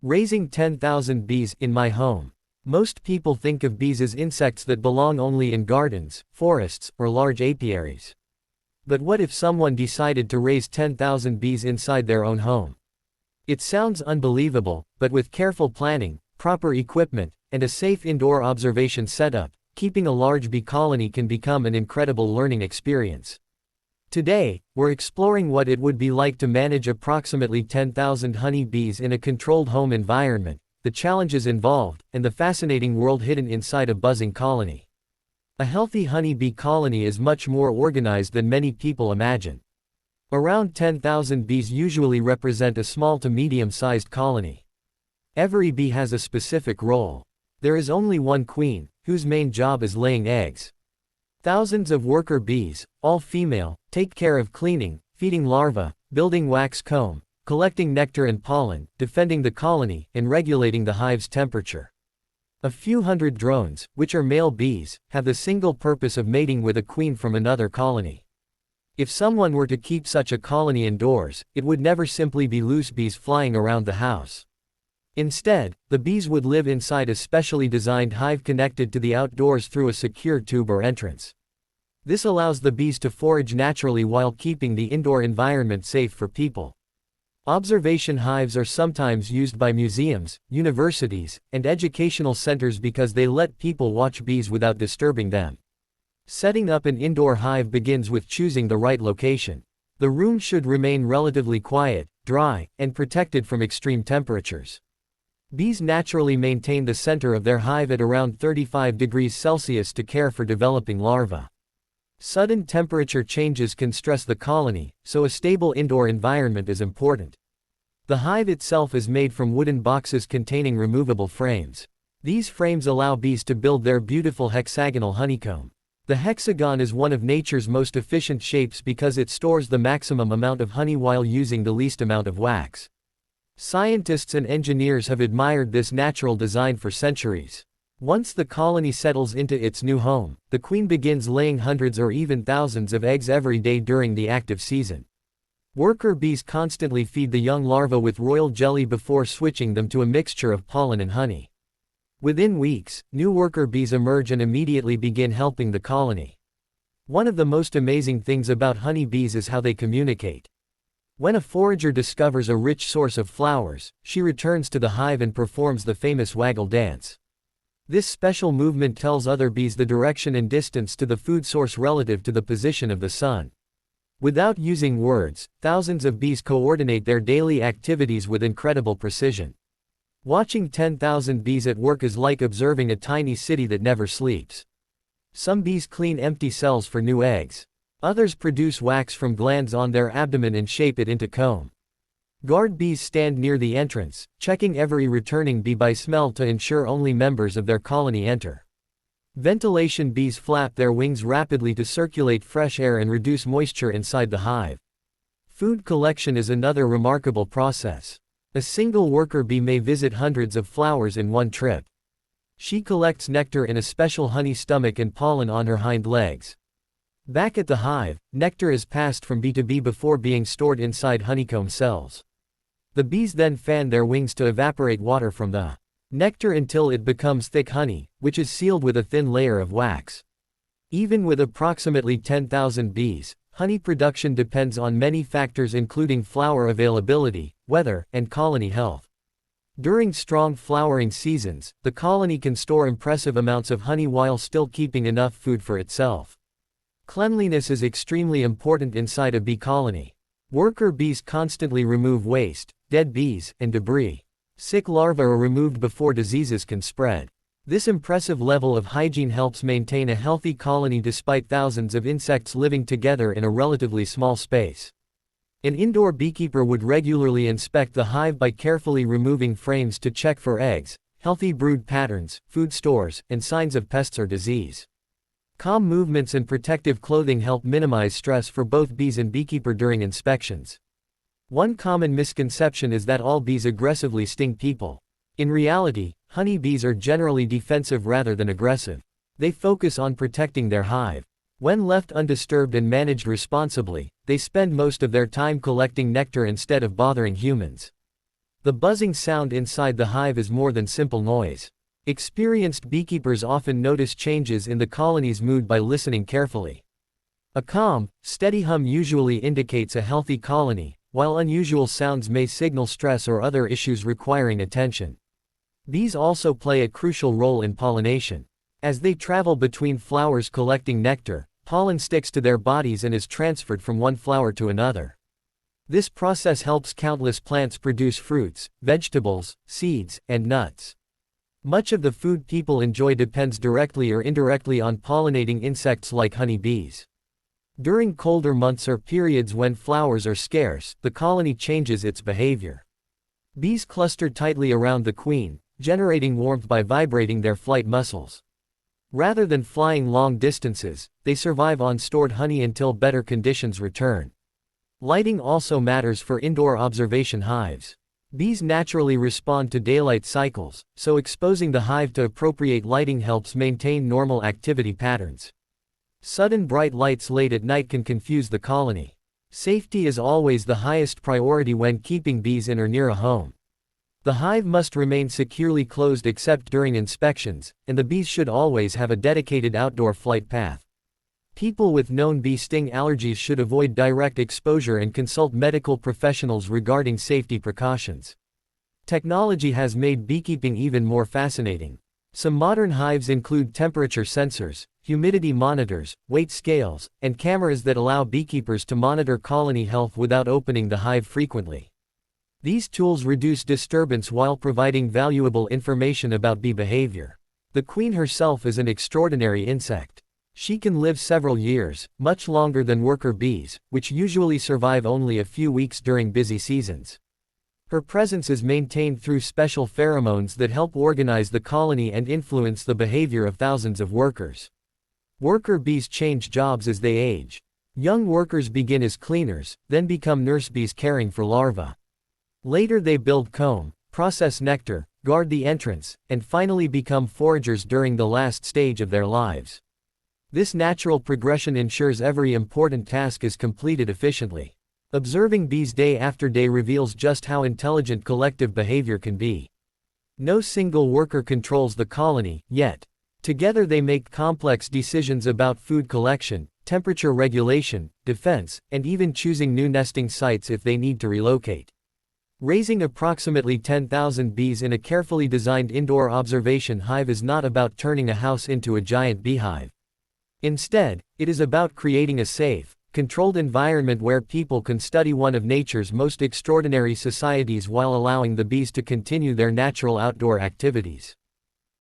Raising 10,000 bees in my home. Most people think of bees as insects that belong only in gardens, forests, or large apiaries. But what if someone decided to raise 10,000 bees inside their own home? It sounds unbelievable, but with careful planning, proper equipment, and a safe indoor observation setup, keeping a large bee colony can become an incredible learning experience. Today, we're exploring what it would be like to manage approximately 10,000 honeybees in a controlled home environment, the challenges involved, and the fascinating world hidden inside a buzzing colony. A healthy honeybee colony is much more organized than many people imagine. Around 10,000 bees usually represent a small to medium-sized colony. Every bee has a specific role. There is only one queen, whose main job is laying eggs. Thousands of worker bees, all female, take care of cleaning, feeding larvae, building wax comb, collecting nectar and pollen, defending the colony, and regulating the hive's temperature. A few hundred drones, which are male bees, have the single purpose of mating with a queen from another colony. If someone were to keep such a colony indoors, it would never simply be loose bees flying around the house. Instead, the bees would live inside a specially designed hive connected to the outdoors through a secure tube or entrance. This allows the bees to forage naturally while keeping the indoor environment safe for people. Observation hives are sometimes used by museums, universities, and educational centers because they let people watch bees without disturbing them. Setting up an indoor hive begins with choosing the right location. The room should remain relatively quiet, dry, and protected from extreme temperatures. Bees naturally maintain the center of their hive at around 35 degrees Celsius to care for developing larvae. Sudden temperature changes can stress the colony, so a stable indoor environment is important. The hive itself is made from wooden boxes containing removable frames. These frames allow bees to build their beautiful hexagonal honeycomb. The hexagon is one of nature's most efficient shapes because it stores the maximum amount of honey while using the least amount of wax. Scientists and engineers have admired this natural design for centuries. Once the colony settles into its new home, the queen begins laying hundreds or even thousands of eggs every day during the active season. Worker bees constantly feed the young larvae with royal jelly before switching them to a mixture of pollen and honey. Within weeks, new worker bees emerge and immediately begin helping the colony. One of the most amazing things about honeybees is how they communicate. When a forager discovers a rich source of flowers, she returns to the hive and performs the famous waggle dance. This special movement tells other bees the direction and distance to the food source relative to the position of the sun. Without using words, thousands of bees coordinate their daily activities with incredible precision. Watching 10,000 bees at work is like observing a tiny city that never sleeps. Some bees clean empty cells for new eggs. Others produce wax from glands on their abdomen and shape it into comb. Guard bees stand near the entrance, checking every returning bee by smell to ensure only members of their colony enter. Ventilation bees flap their wings rapidly to circulate fresh air and reduce moisture inside the hive. Food collection is another remarkable process. A single worker bee may visit hundreds of flowers in one trip. She collects nectar in a special honey stomach and pollen on her hind legs. Back at the hive, nectar is passed from bee to bee before being stored inside honeycomb cells. The bees then fan their wings to evaporate water from the nectar until it becomes thick honey, which is sealed with a thin layer of wax. Even with approximately 10,000 bees, honey production depends on many factors including flower availability, weather, and colony health. During strong flowering seasons, the colony can store impressive amounts of honey while still keeping enough food for itself. Cleanliness is extremely important inside a bee colony. Worker bees constantly remove waste, dead bees, and debris. Sick larvae are removed before diseases can spread. This impressive level of hygiene helps maintain a healthy colony despite thousands of insects living together in a relatively small space. An indoor beekeeper would regularly inspect the hive by carefully removing frames to check for eggs, healthy brood patterns, food stores, and signs of pests or disease. Calm movements and protective clothing help minimize stress for both bees and beekeeper during inspections. One common misconception is that all bees aggressively sting people. In reality, honeybees are generally defensive rather than aggressive. They focus on protecting their hive. When left undisturbed and managed responsibly, they spend most of their time collecting nectar instead of bothering humans. The buzzing sound inside the hive is more than simple noise. Experienced beekeepers often notice changes in the colony's mood by listening carefully. A calm, steady hum usually indicates a healthy colony, while unusual sounds may signal stress or other issues requiring attention. Bees also play a crucial role in pollination. As they travel between flowers collecting nectar, pollen sticks to their bodies and is transferred from one flower to another. This process helps countless plants produce fruits, vegetables, seeds, and nuts. Much of the food people enjoy depends directly or indirectly on pollinating insects like honeybees. During colder months or periods when flowers are scarce, the colony changes its behavior. Bees cluster tightly around the queen, generating warmth by vibrating their flight muscles. Rather than flying long distances, they survive on stored honey until better conditions return. Lighting also matters for indoor observation hives. Bees naturally respond to daylight cycles, so exposing the hive to appropriate lighting helps maintain normal activity patterns. Sudden bright lights late at night can confuse the colony. Safety is always the highest priority when keeping bees in or near a home. The hive must remain securely closed except during inspections, and the bees should always have a dedicated outdoor flight path. People with known bee sting allergies should avoid direct exposure and consult medical professionals regarding safety precautions. Technology has made beekeeping even more fascinating. Some modern hives include temperature sensors, humidity monitors, weight scales, and cameras that allow beekeepers to monitor colony health without opening the hive frequently. These tools reduce disturbance while providing valuable information about bee behavior. The queen herself is an extraordinary insect. She can live several years, much longer than worker bees, which usually survive only a few weeks during busy seasons. Her presence is maintained through special pheromones that help organize the colony and influence the behavior of thousands of workers. Worker bees change jobs as they age. Young workers begin as cleaners, then become nurse bees caring for larvae. Later they build comb, process nectar, guard the entrance, and finally become foragers during the last stage of their lives. This natural progression ensures every important task is completed efficiently. Observing bees day after day reveals just how intelligent collective behavior can be. No single worker controls the colony, yet together they make complex decisions about food collection, temperature regulation, defense, and even choosing new nesting sites if they need to relocate. Raising approximately 10,000 bees in a carefully designed indoor observation hive is not about turning a house into a giant beehive. Instead, it is about creating a safe, controlled environment where people can study one of nature's most extraordinary societies while allowing the bees to continue their natural outdoor activities.